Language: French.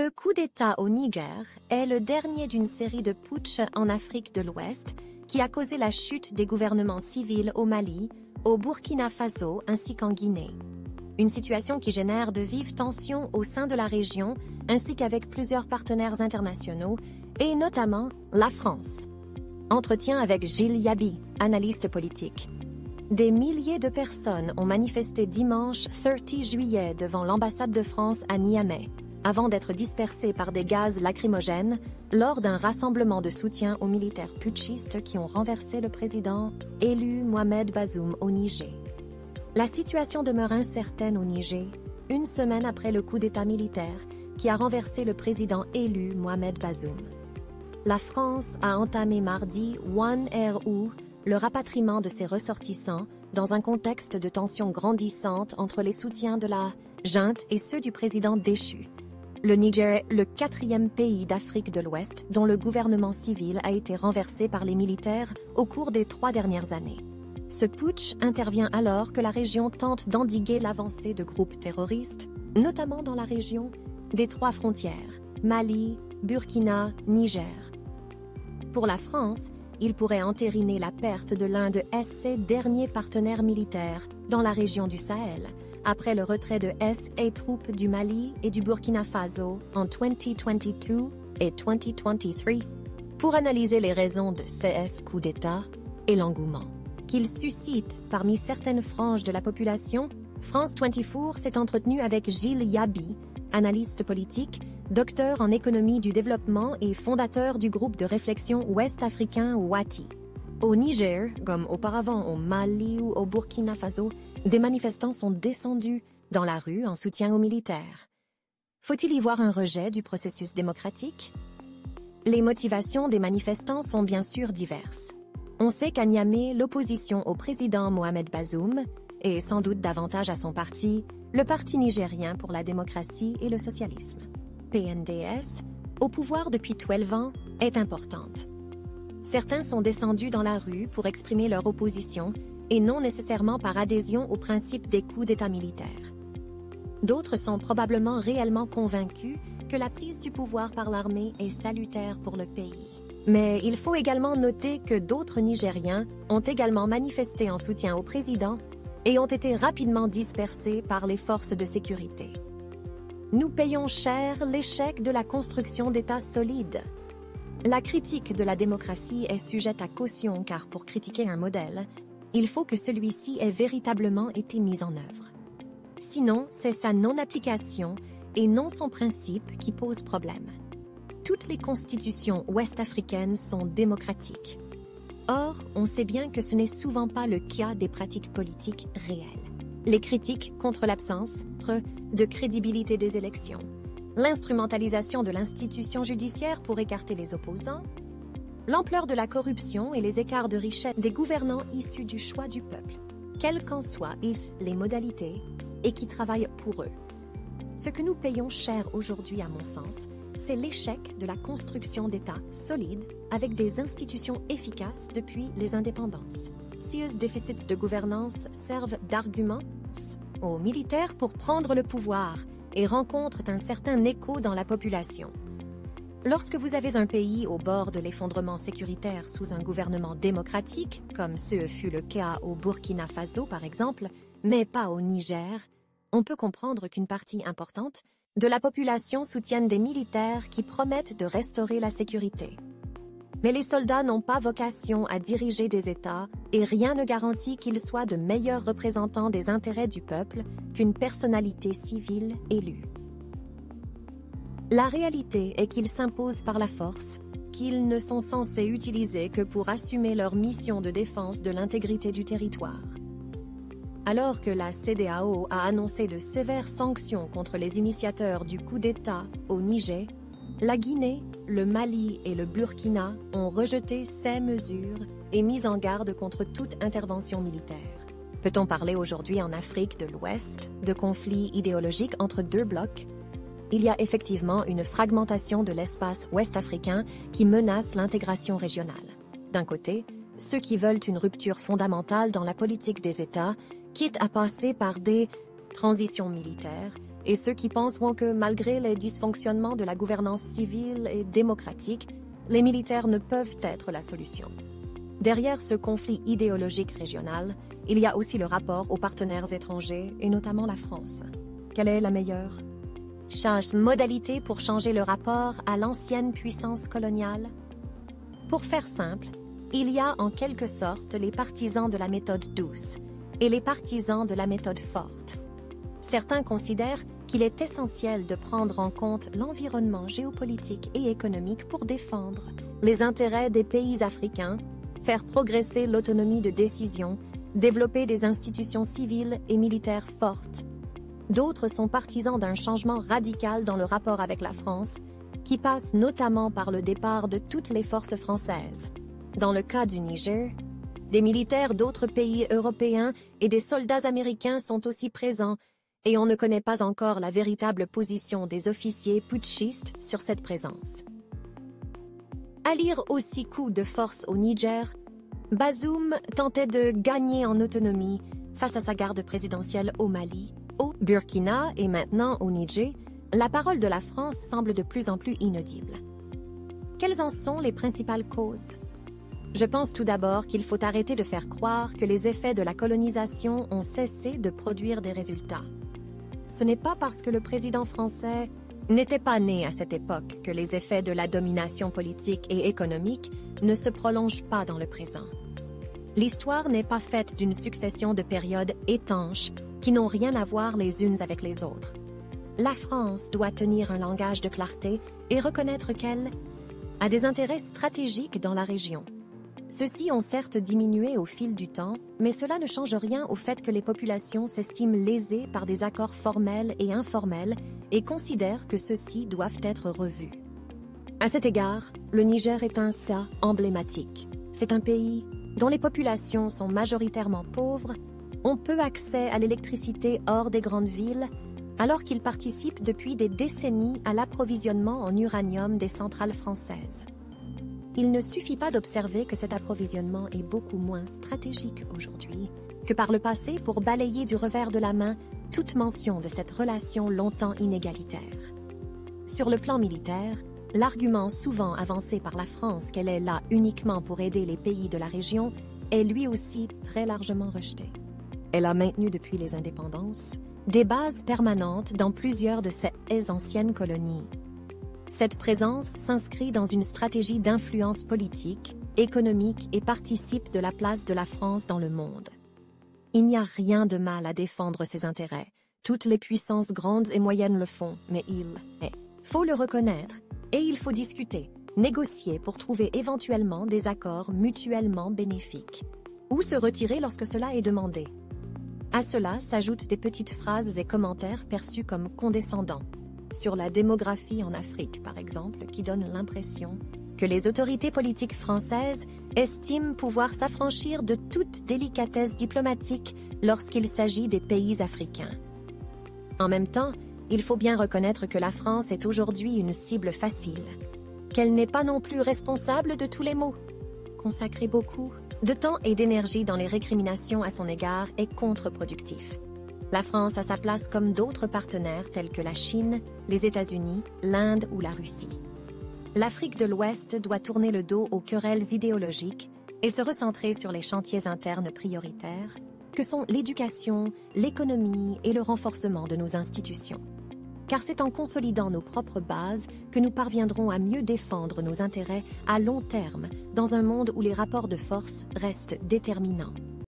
Le coup d'État au Niger est le dernier d'une série de putschs en Afrique de l'Ouest qui a causé la chute des gouvernements civils au Mali, au Burkina Faso ainsi qu'en Guinée. Une situation qui génère de vives tensions au sein de la région ainsi qu'avec plusieurs partenaires internationaux et notamment la France. Entretien avec Gilles Yaby, analyste politique. Des milliers de personnes ont manifesté dimanche 30 juillet devant l'ambassade de France à Niamey, avant d'être dispersées par des gaz lacrymogènes lors d'un rassemblement de soutien aux militaires putschistes qui ont renversé le président élu Mohamed Bazoum au Niger. La situation demeure incertaine au Niger, une semaine après le coup d'État militaire qui a renversé le président élu Mohamed Bazoum. La France a entamé mardi ONE-RU, le rapatriement de ses ressortissants dans un contexte de tensions grandissantes entre les soutiens de la junte et ceux du président déchu. Le Niger est le 4e pays d'Afrique de l'Ouest dont le gouvernement civil a été renversé par les militaires au cours des 3 dernières années. Ce putsch intervient alors que la région tente d'endiguer l'avancée de groupes terroristes, notamment dans la région des 3 frontières, Mali, Burkina, Niger. Pour la France, il pourrait entériner la perte de l'un de ses derniers partenaires militaires dans la région du Sahel, après le retrait de ses troupes du Mali et du Burkina Faso en 2022 et 2023. Pour analyser les raisons de ces coups d'État et l'engouement qu'il suscite parmi certaines franges de la population, France 24 s'est entretenu avec Gilles Yaby, analyste politique, docteur en économie du développement et fondateur du groupe de réflexion ouest-africain Wati. Au Niger, comme auparavant au Mali ou au Burkina Faso, des manifestants sont descendus dans la rue en soutien aux militaires. Faut-il y voir un rejet du processus démocratique? Les motivations des manifestants sont bien sûr diverses. On sait qu'à Niamey, l'opposition au président Mohamed Bazoum, et sans doute davantage à son parti, le Parti nigérien pour la démocratie et le socialisme, PNDS, au pouvoir depuis 12 ans, est importante. Certains sont descendus dans la rue pour exprimer leur opposition et non nécessairement par adhésion au principe des coups d'État militaires. D'autres sont probablement réellement convaincus que la prise du pouvoir par l'armée est salutaire pour le pays. Mais il faut également noter que d'autres Nigériens ont également manifesté en soutien au président et ont été rapidement dispersés par les forces de sécurité. Nous payons cher l'échec de la construction d'États solides. La critique de la démocratie est sujette à caution car pour critiquer un modèle, il faut que celui-ci ait véritablement été mis en œuvre. Sinon, c'est sa non-application et non son principe qui pose problème. Toutes les constitutions ouest-africaines sont démocratiques. Or, on sait bien que ce n'est souvent pas le cas des pratiques politiques réelles. Les critiques contre l'absence de crédibilité des élections, l'instrumentalisation de l'institution judiciaire pour écarter les opposants, l'ampleur de la corruption et les écarts de richesse des gouvernants issus du choix du peuple, quelles qu'en soient les modalités, et qui travaillent pour eux. Ce que nous payons cher aujourd'hui, à mon sens, c'est l'échec de la construction d'États solides avec des institutions efficaces depuis les indépendances. Ces déficits de gouvernance servent d'argument aux militaires pour prendre le pouvoir et rencontrent un certain écho dans la population. Lorsque vous avez un pays au bord de l'effondrement sécuritaire sous un gouvernement démocratique, comme ce fut le cas au Burkina Faso par exemple, mais pas au Niger, on peut comprendre qu'une partie importante de la population soutienne des militaires qui promettent de restaurer la sécurité. Mais les soldats n'ont pas vocation à diriger des États et rien ne garantit qu'ils soient de meilleurs représentants des intérêts du peuple qu'une personnalité civile élue. La réalité est qu'ils s'imposent par la force, qu'ils ne sont censés utiliser que pour assumer leur mission de défense de l'intégrité du territoire. Alors que la CEDEAO a annoncé de sévères sanctions contre les initiateurs du coup d'État au Niger, la Guinée, le Mali et le Burkina ont rejeté ces mesures et mis en garde contre toute intervention militaire. Peut-on parler aujourd'hui en Afrique de l'Ouest de conflits idéologiques entre 2 blocs? Il y a effectivement une fragmentation de l'espace ouest-africain qui menace l'intégration régionale. D'un côté, ceux qui veulent une rupture fondamentale dans la politique des États, quitte à passer par des transition militaire, et ceux qui penseront que malgré les dysfonctionnements de la gouvernance civile et démocratique, les militaires ne peuvent être la solution. Derrière ce conflit idéologique régional, il y a aussi le rapport aux partenaires étrangers, et notamment la France. Quelle est la meilleure modalité pour changer le rapport à l'ancienne puissance coloniale? Pour faire simple, il y a en quelque sorte les partisans de la méthode douce et les partisans de la méthode forte. Certains considèrent qu'il est essentiel de prendre en compte l'environnement géopolitique et économique pour défendre les intérêts des pays africains, faire progresser l'autonomie de décision, développer des institutions civiles et militaires fortes. D'autres sont partisans d'un changement radical dans le rapport avec la France, qui passe notamment par le départ de toutes les forces françaises. Dans le cas du Niger, des militaires d'autres pays européens et des soldats américains sont aussi présents, et on ne connaît pas encore la véritable position des officiers putschistes sur cette présence. À lire aussi coup de force au Niger, Bazoum tentait de gagner en autonomie face à sa garde présidentielle au Mali. Au Burkina et maintenant au Niger, la parole de la France semble de plus en plus inaudible. Quelles en sont les principales causes? Je pense tout d'abord qu'il faut arrêter de faire croire que les effets de la colonisation ont cessé de produire des résultats. Ce n'est pas parce que le président français n'était pas né à cette époque que les effets de la domination politique et économique ne se prolongent pas dans le présent. L'histoire n'est pas faite d'une succession de périodes étanches qui n'ont rien à voir les unes avec les autres. La France doit tenir un langage de clarté et reconnaître qu'elle a des intérêts stratégiques dans la région. Ceux-ci ont certes diminué au fil du temps, mais cela ne change rien au fait que les populations s'estiment lésées par des accords formels et informels et considèrent que ceux-ci doivent être revus. À cet égard, le Niger est un cas emblématique. C'est un pays dont les populations sont majoritairement pauvres, ont peu accès à l'électricité hors des grandes villes, alors qu'ils participent depuis des décennies à l'approvisionnement en uranium des centrales françaises. Il ne suffit pas d'observer que cet approvisionnement est beaucoup moins stratégique aujourd'hui que par le passé pour balayer du revers de la main toute mention de cette relation longtemps inégalitaire. Sur le plan militaire, l'argument souvent avancé par la France qu'elle est là uniquement pour aider les pays de la région est lui aussi très largement rejeté. Elle a maintenu depuis les indépendances des bases permanentes dans plusieurs de ces anciennes colonies. Cette présence s'inscrit dans une stratégie d'influence politique, économique et participe de la place de la France dans le monde. Il n'y a rien de mal à défendre ses intérêts. Toutes les puissances grandes et moyennes le font, mais faut le reconnaître et il faut discuter, négocier pour trouver éventuellement des accords mutuellement bénéfiques, ou se retirer lorsque cela est demandé. À cela s'ajoutent des petites phrases et commentaires perçus comme condescendants, sur la démographie en Afrique par exemple, qui donnent l'impression que les autorités politiques françaises estiment pouvoir s'affranchir de toute délicatesse diplomatique lorsqu'il s'agit des pays africains. En même temps, il faut bien reconnaître que la France est aujourd'hui une cible facile, qu'elle n'est pas non plus responsable de tous les maux. Consacrer beaucoup de temps et d'énergie dans les récriminations à son égard est contre-productif. La France a sa place comme d'autres partenaires tels que la Chine, les États-Unis, l'Inde ou la Russie. L'Afrique de l'Ouest doit tourner le dos aux querelles idéologiques et se recentrer sur les chantiers internes prioritaires que sont l'éducation, l'économie et le renforcement de nos institutions. Car c'est en consolidant nos propres bases que nous parviendrons à mieux défendre nos intérêts à long terme dans un monde où les rapports de force restent déterminants.